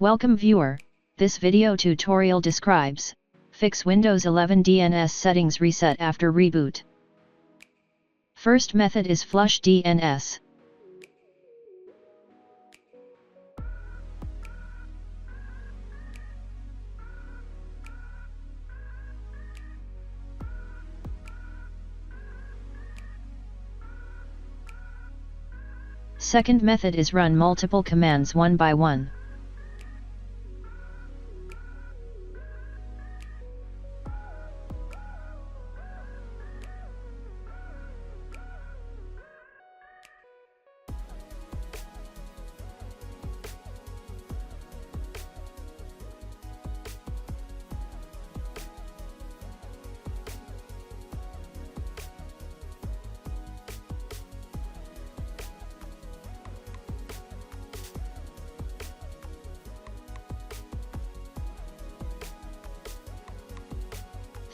Welcome viewer, this video tutorial describes, fix Windows 11 DNS settings reset after reboot. First method is flush DNS. Second method is run multiple commands one by one.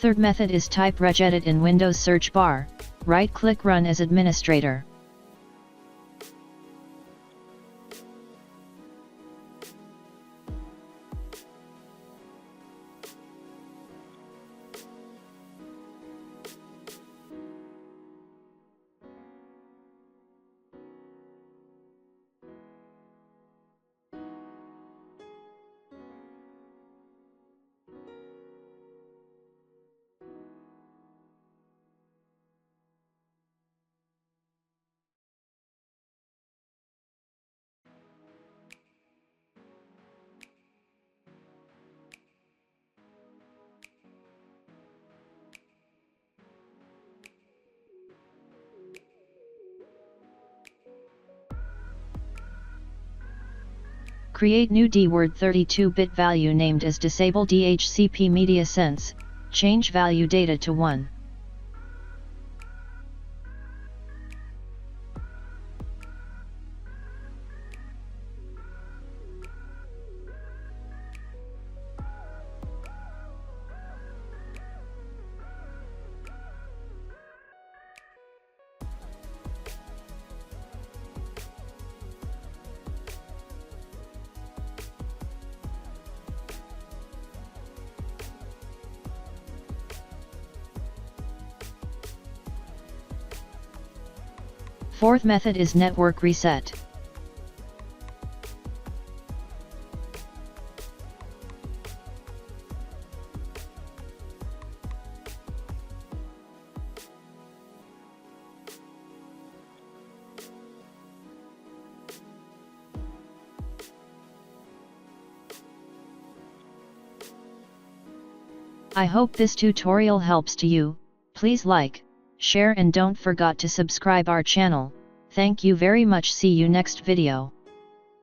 Third method is type regedit in Windows search bar, right-click Run as administrator. Create new DWORD 32-bit value named as Disable DHCP Media Sense, change value data to 1. Fourth method is network reset. I hope this tutorial helps to you. Please like, share and don't forget to subscribe our channel. Thank you very much. See you next video.